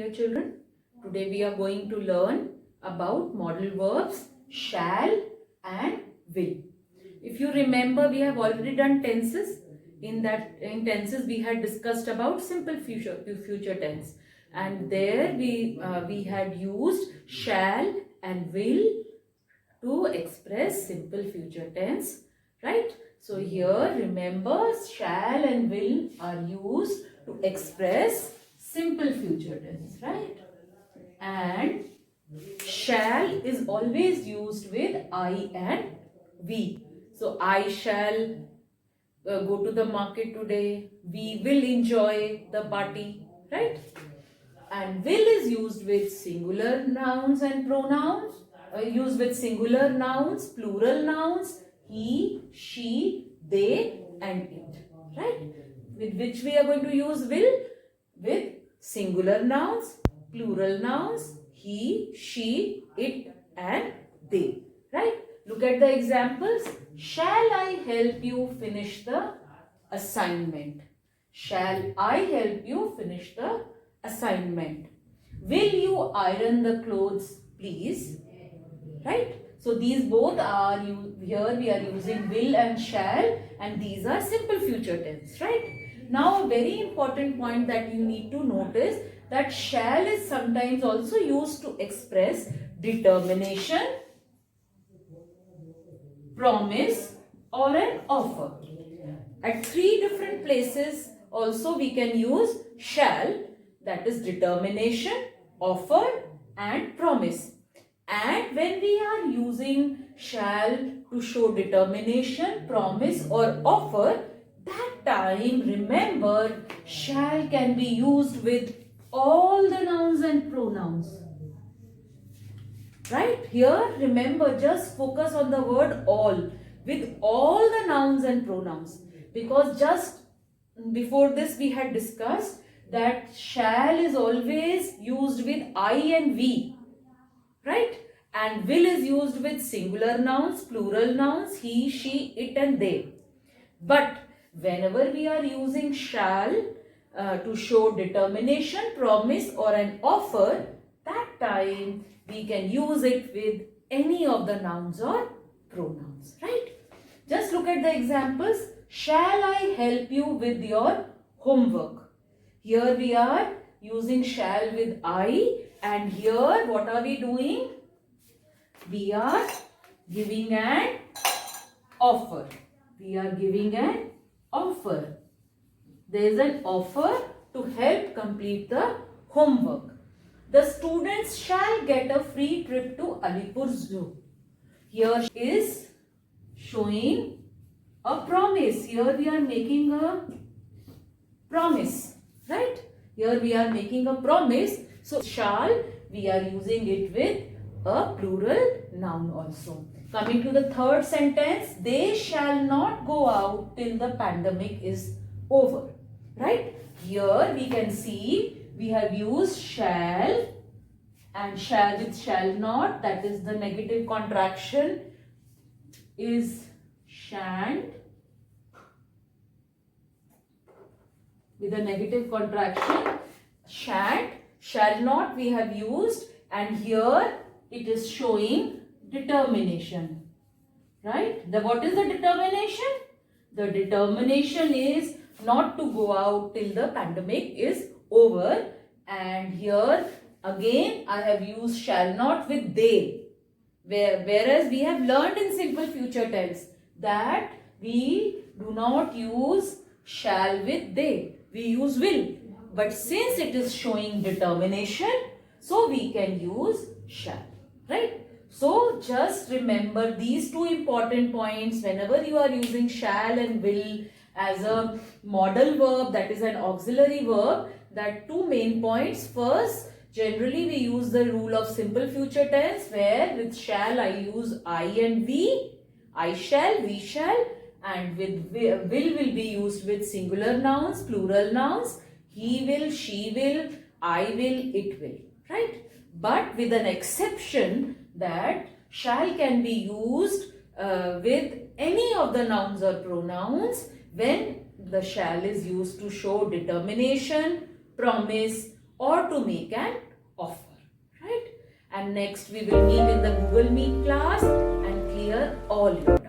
dear children. Today we are going to learn about modal verbs shall and will. If you remember, we have already done tenses. In tenses we had discussed about simple future tense, and there we had used shall and will to express simple future tense, right? So here remember, shall and will are used to express simple future tense, right? And shall is always used with I and we. So I shall go to the market today. We will enjoy the party, right? And will is used with singular nouns and pronouns, used with singular nouns, plural nouns, he, she, they and it, right? With which we are going to use will? With singular nouns, plural nouns, he, she, it and they, right? Look at the examples. Shall I help you finish the assignment? Shall I help you finish the assignment? Will you iron the clothes, please? Right? So these both are, here we are using will and shall, and these are simple future tense, right? Now a very important point that you need to notice, that shall is sometimes also used to express determination, promise or an offer. At three different places also we can use shall, that is determination, offer and promise. And when we are using shall to show determination, promise or offer, that time remember shall can be used with all the nouns and pronouns. Right? Here remember, just focus on the word all, with all the nouns and pronouns, because just before this we had discussed that shall is always used with I and we, right? And will is used with singular nouns, plural nouns, he, she, it and they. But whenever we are using shall to show determination, promise or an offer, that time we can use it with any of the nouns or pronouns, right? Just look at the examples. Shall I help you with your homework? Here we are using shall with I, and here what are we doing? We are giving an offer. We are giving an offer. There is an offer to help complete the homework. The students shall get a free trip to Alipur Zoo. Here is showing a promise. Here we are making a promise, right? Here we are making a promise. So shall, we are using it with a plural noun also. Coming to the third sentence, they shall not go out till the pandemic is over, right? Here we can see we have used shall, and shall with shall not, that is the negative contraction is shan't. With a negative contraction, shan't, shall not we have used, and here it is showing determination, right? What is the determination? The determination is not to go out till the pandemic is over, and here again I have used shall not with they, whereas we have learned in simple future tense that we do not use shall with they, we use will. But since it is showing determination, so we can use shall, right? So just remember these two important points whenever you are using shall and will as a modal verb, that is an auxiliary verb. That two main points. First, generally we use the rule of simple future tense, where with shall I use I and we, I shall, we shall, and with will be used with singular nouns, plural nouns, he will, she will, I will, it will, right? But with an exception that shall can be used with any of the nouns or pronouns when the shall is used to show determination, promise or to make an offer, right? And next we will meet in the Google Meet class and clear all your doubts.